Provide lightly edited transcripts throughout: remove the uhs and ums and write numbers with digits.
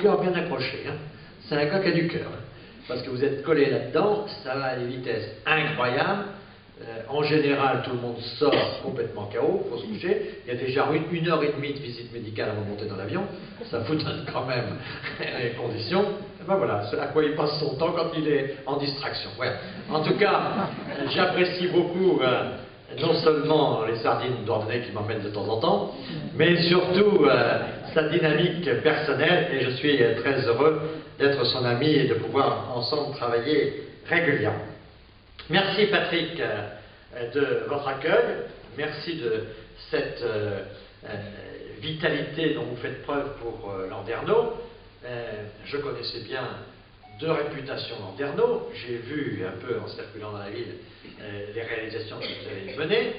cœur bien accroché. Hein. C'est un gars qui a du cœur. Hein. Parce que vous êtes collé là-dedans, ça va à des vitesses incroyables. En général, tout le monde sort complètement KO, il faut se coucher. Il y a déjà une heure et demie de visite médicale avant de monter dans l'avion. Ça vous donne quand même les conditions. Et ben voilà, c'est à quoi il passe son temps quand il est en distraction. Ouais. En tout cas, j'apprécie beaucoup non seulement les sardines d'Ordonnay qui m'emmènent de temps en temps, mais surtout sa dynamique personnelle. Et je suis très heureux d'être son ami et de pouvoir ensemble travailler régulièrement. Merci Patrick de votre accueil, merci de cette vitalité dont vous faites preuve pour Landerneau. Je connaissais bien de réputation Landerneau, j'ai vu un peu en circulant dans la ville les réalisations que vous avez menées,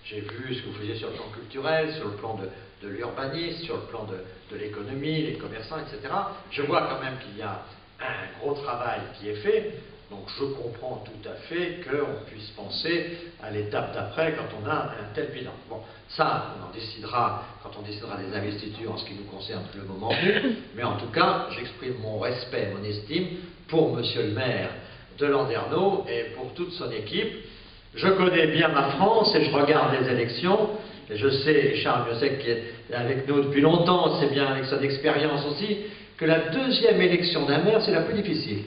j'ai vu ce que vous faisiez sur le plan culturel, sur le plan de l'urbanisme, sur le plan de l'économie, les commerçants, etc. Je vois quand même qu'il y a un gros travail qui est fait. Donc je comprends tout à fait qu'on puisse penser à l'étape d'après quand on a un tel bilan. Bon, ça, on en décidera quand on décidera des investitures en ce qui nous concerne le moment venu, mais en tout cas, j'exprime mon respect, mon estime pour Monsieur le maire de Landerneau et pour toute son équipe. Je connais bien ma France et je regarde les élections, et je sais, Charles Miossec qui est avec nous depuis longtemps, c'est bien avec son expérience aussi, que la deuxième élection d'un maire, c'est la plus difficile.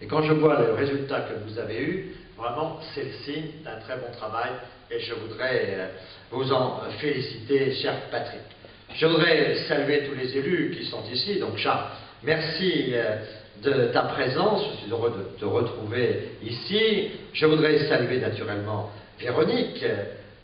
Et quand je vois le résultat que vous avez eu, vraiment, c'est le signe d'un très bon travail et je voudrais vous en féliciter, cher Patrick. Je voudrais saluer tous les élus qui sont ici. Donc, Charles, merci de ta présence. Je suis heureux de te retrouver ici. Je voudrais saluer naturellement Véronique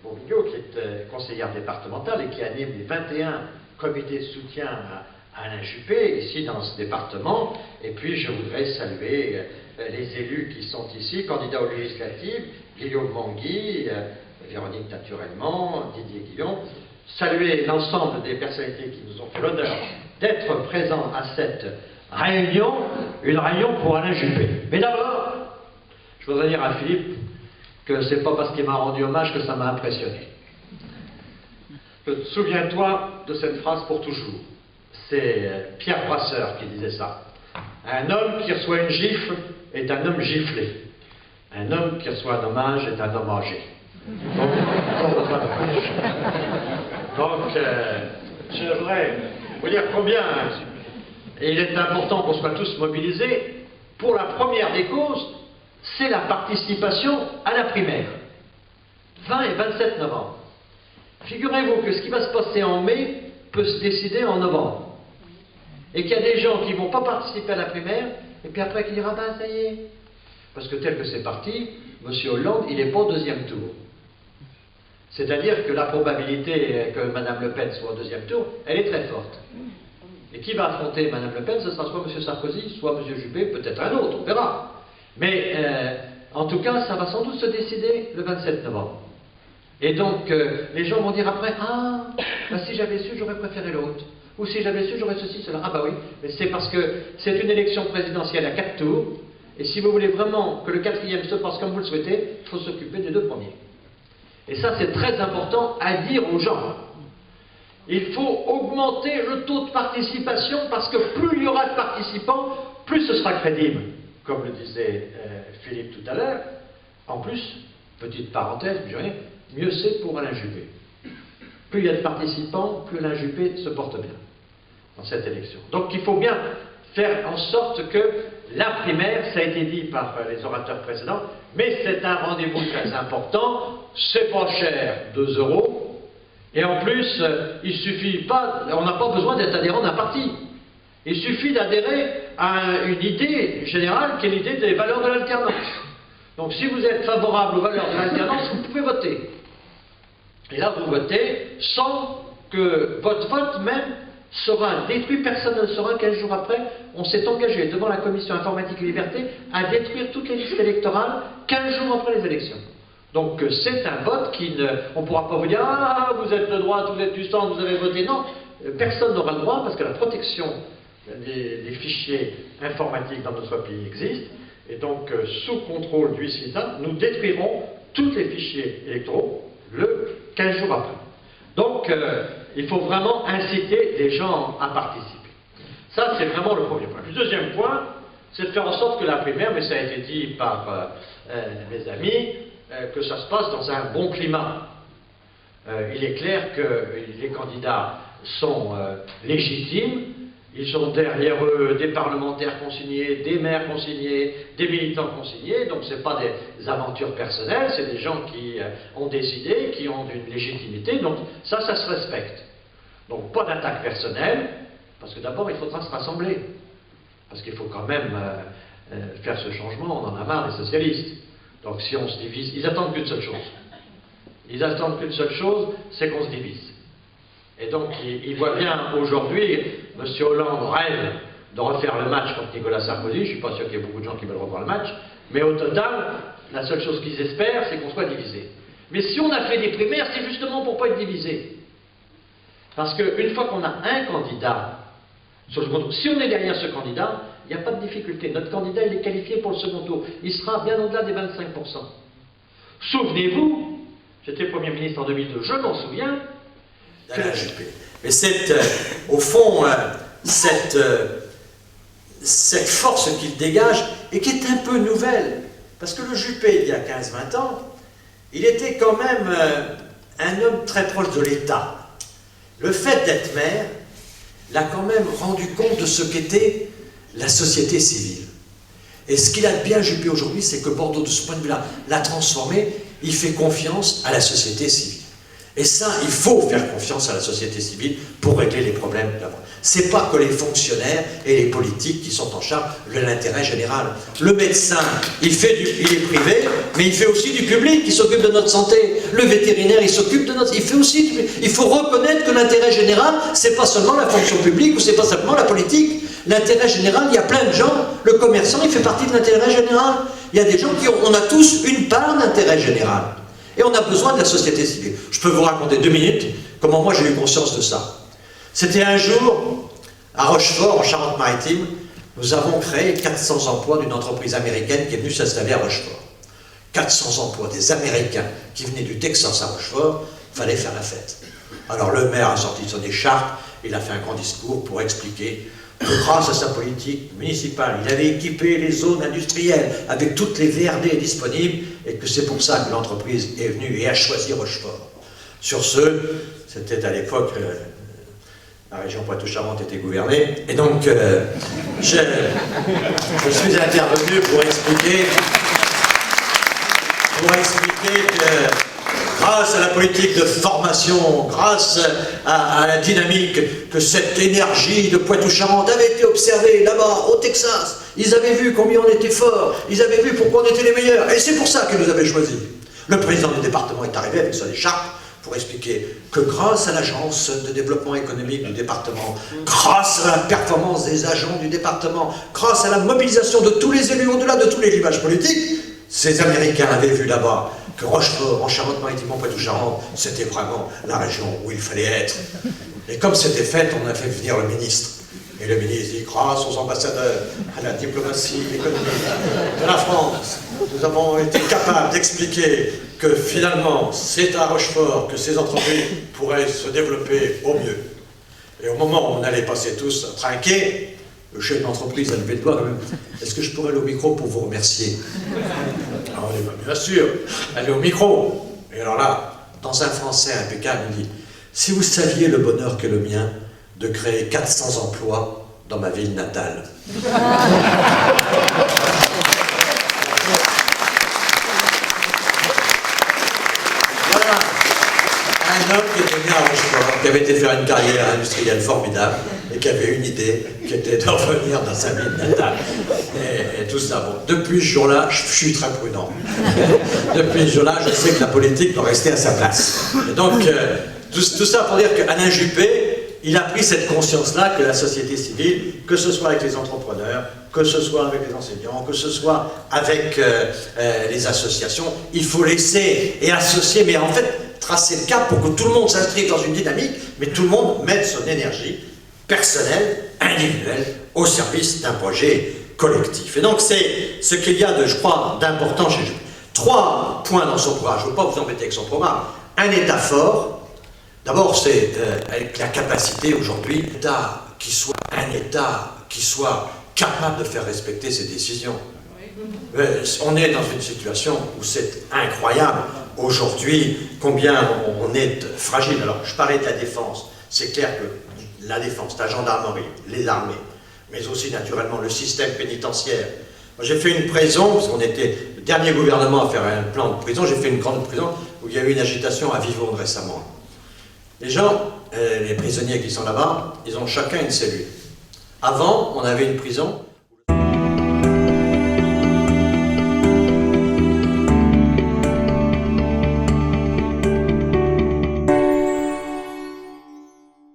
Bourguignot, qui est conseillère départementale et qui anime les 21 comités de soutien à Alain Juppé, ici dans ce département, et puis je voudrais saluer les élus qui sont ici, candidats aux législatives, Guillaume Mangui, Véronique naturellement, Didier Guillon, saluer l'ensemble des personnalités qui nous ont fait l'honneur d'être présents à cette réunion, une réunion pour Alain Juppé. Mais d'abord, je voudrais dire à Philippe que c'est pas parce qu'il m'a rendu hommage que ça m'a impressionné. Souviens-toi de cette phrase pour toujours. C'est Pierre Brasseur qui disait ça. Un homme qui reçoit une gifle est un homme giflé. Un homme qui reçoit un hommage est un homme âgé. Donc, je voudrais vous dire combien il est important qu'on soit tous mobilisés. Pour la première des causes, c'est la participation à la primaire. 20 et 27 novembre. Figurez-vous que ce qui va se passer en mai peut se décider en novembre. Et qu'il y a des gens qui ne vont pas participer à la primaire, et puis après qui diront, ah ben ça y est. Parce que tel que c'est parti, M. Hollande, il n'est pas au deuxième tour. C'est-à-dire que la probabilité que Mme Le Pen soit au deuxième tour, elle est très forte. Et qui va affronter Mme Le Pen? Ce sera soit M. Sarkozy, soit M. Juppé, peut-être un autre, on verra. Mais en tout cas, ça va sans doute se décider le 27 novembre. Et donc, les gens vont dire après, ah, ben si j'avais su, j'aurais préféré l'autre. Ou si j'avais su, j'aurais ceci, cela. Ah bah oui, mais c'est parce que c'est une élection présidentielle à 4 tours, et si vous voulez vraiment que le 4e se passe comme vous le souhaitez, il faut s'occuper des 2 premiers. Et ça, c'est très important à dire aux gens. Il faut augmenter le taux de participation, parce que plus il y aura de participants, plus ce sera crédible. Comme le disait Philippe tout à l'heure. En plus, petite parenthèse, mieux c'est pour Alain Juppé. Plus il y a de participants, plus Alain Juppé se porte bien dans cette élection. Donc il faut bien faire en sorte que la primaire, ça a été dit par les orateurs précédents, mais c'est un rendez-vous très important, c'est pas cher, 2 €, et en plus, il suffit pas, on n'a pas besoin d'être adhérent d'un parti. Il suffit d'adhérer à une idée générale qui est l'idée des valeurs de l'alternance. Donc si vous êtes favorable aux valeurs de l'alternance, vous pouvez voter. Et là, vous votez sans que votre vote même sera détruit. Personne ne le saura. 15 jours après, on s'est engagé devant la Commission Informatique et Liberté à détruire toutes les listes électorales 15 jours après les élections. Donc c'est un vote qui ne... On ne pourra pas vous dire « Ah, vous êtes de droite, vous êtes du centre, vous avez voté ». Non, personne n'aura le droit parce que la protection des fichiers informatiques dans notre pays existe. Et donc, sous contrôle du CISA, nous détruirons tous les fichiers électoraux le 15 jours après. Donc, il faut vraiment inciter les gens à participer. Ça, c'est vraiment le premier point. Le deuxième point, c'est de faire en sorte que la primaire, mais ça a été dit par mes amis, que ça se passe dans un bon climat. Il est clair que les candidats sont légitimes, ils ont derrière eux des parlementaires consignés, des maires consignés, des militants consignés, donc ce n'est pas des aventures personnelles, c'est des gens qui ont des idées, qui ont une légitimité, donc ça se respecte. Donc pas d'attaque personnelle, parce que d'abord il faudra se rassembler, parce qu'il faut quand même faire ce changement, on en a marre des socialistes. Donc si on se divise, ils attendent qu'une seule chose. Ils attendent qu'une seule chose, c'est qu'on se divise. Et donc, il voit bien aujourd'hui, M. Hollande rêve de refaire le match contre Nicolas Sarkozy. Je ne suis pas sûr qu'il y ait beaucoup de gens qui veulent revoir le match. Mais au total, la seule chose qu'ils espèrent, c'est qu'on soit divisé. Mais si on a fait des primaires, c'est justement pour ne pas être divisé. Parce qu'une fois qu'on a un candidat sur le second tour, si on est derrière ce candidat, il n'y a pas de difficulté. Notre candidat, il est qualifié pour le second tour. Il sera bien au-delà des 25%. Souvenez-vous, j'étais Premier ministre en 2002, je m'en souviens, d'Alain Juppé. Mais c'est, au fond, cette force qu'il dégage, et qui est un peu nouvelle, parce que le Juppé, il y a 15-20 ans, il était quand même un homme très proche de l'État. Le fait d'être maire l'a quand même rendu compte de ce qu'était la société civile. Et ce qu'il a de bien Juppé aujourd'hui, c'est que Bordeaux, de ce point de vue-là, l'a transformé, il fait confiance à la société civile. Et ça, il faut faire confiance à la société civile pour régler les problèmes d'abord. C'est pas que les fonctionnaires et les politiques qui sont en charge de l'intérêt général. Le médecin, il est privé, mais il fait aussi du public, il s'occupe de notre santé. Le vétérinaire, il s'occupe de notre... Il fait aussi du... Il faut reconnaître que l'intérêt général, c'est pas seulement la fonction publique ou c'est pas simplement la politique. L'intérêt général, il y a plein de gens, le commerçant, il fait partie de l'intérêt général. Il y a des gens qui ont... On a tous une part d'intérêt général. Et on a besoin de la société civile. Je peux vous raconter 2 minutes comment moi j'ai eu conscience de ça. C'était un jour, à Rochefort, en Charente-Maritime, nous avons créé 400 emplois d'une entreprise américaine qui est venue s'installer à Rochefort. 400 emplois, des Américains qui venaient du Texas à Rochefort, il fallait faire la fête. Alors le maire a sorti son écharpe, il a fait un grand discours pour expliquer que grâce à sa politique municipale, il avait équipé les zones industrielles avec toutes les VRD disponibles et que c'est pour ça que l'entreprise est venue et a choisi Rochefort. Sur ce, c'était à l'époque, la région Poitou-Charentes était gouvernée, et donc je suis intervenu pour expliquer que grâce à la politique de formation, grâce à la dynamique, que cette énergie de Poitou-Charentes avait été observée là-bas, au Texas. Ils avaient vu combien on était fort, ils avaient vu pourquoi on était les meilleurs, et c'est pour ça qu'ils nous avaient choisis. Le président du département est arrivé avec son écharpe pour expliquer que grâce à l'agence de développement économique du département, grâce à la performance des agents du département, grâce à la mobilisation de tous les élus au-delà de tous les clivages politiques, ces Américains avaient vu là-bas que Rochefort, en Charente-Maritime, en Poitou-Charentes, c'était vraiment la région où il fallait être. Et comme c'était fait, on a fait venir le ministre. Et le ministre dit, grâce aux ambassadeurs, à la diplomatie économique de la France, nous avons été capables d'expliquer que finalement, c'est à Rochefort que ces entreprises pourraient se développer au mieux. Et au moment où on allait passer tous trinquer, le chef d'entreprise a levé le doigt quand même. Est-ce que je pourrais aller au micro pour vous remercier? Alors on dit, bien sûr, allez au micro. Et alors là, dans un français impeccable, il dit, si vous saviez le bonheur qu'est le mien de créer 400 emplois dans ma ville natale. Voilà, un homme qui était venu à Rochefort, qui avait été faire une carrière industrielle formidable et qui avait une idée qui était de revenir dans sa ville natale. Et tout ça, bon, depuis ce jour-là, je suis très prudent. Depuis ce jour-là, je sais que la politique doit rester à sa place. Et donc, tout ça pour dire qu'Alain Juppé, il a pris cette conscience-là que la société civile, que ce soit avec les entrepreneurs, que ce soit avec les enseignants, que ce soit avec les associations, il faut laisser et associer, mais en fait, tracer le cap pour que tout le monde s'inscrive dans une dynamique, mais tout le monde mette son énergie personnelle, individuelle, au service d'un projet collectif. Et donc, c'est ce qu'il y a de, je crois, d'important chez Juppé. 3 points dans son programme, je ne veux pas vous embêter avec son programme. Un État fort. D'abord, c'est avec la capacité aujourd'hui d'État qui soit un État qui soit capable de faire respecter ses décisions. On est dans une situation où c'est incroyable. Aujourd'hui, combien on est fragile. Alors, je parlais de la défense. C'est clair que la défense, la gendarmerie, les armées, mais aussi naturellement le système pénitentiaire. J'ai fait une prison, parce qu'on était le dernier gouvernement à faire un plan de prison, j'ai fait une grande prison où il y a eu une agitation à Vivonne récemment. Les gens, les prisonniers qui sont là-bas, ils ont chacun une cellule. Avant, on avait une prison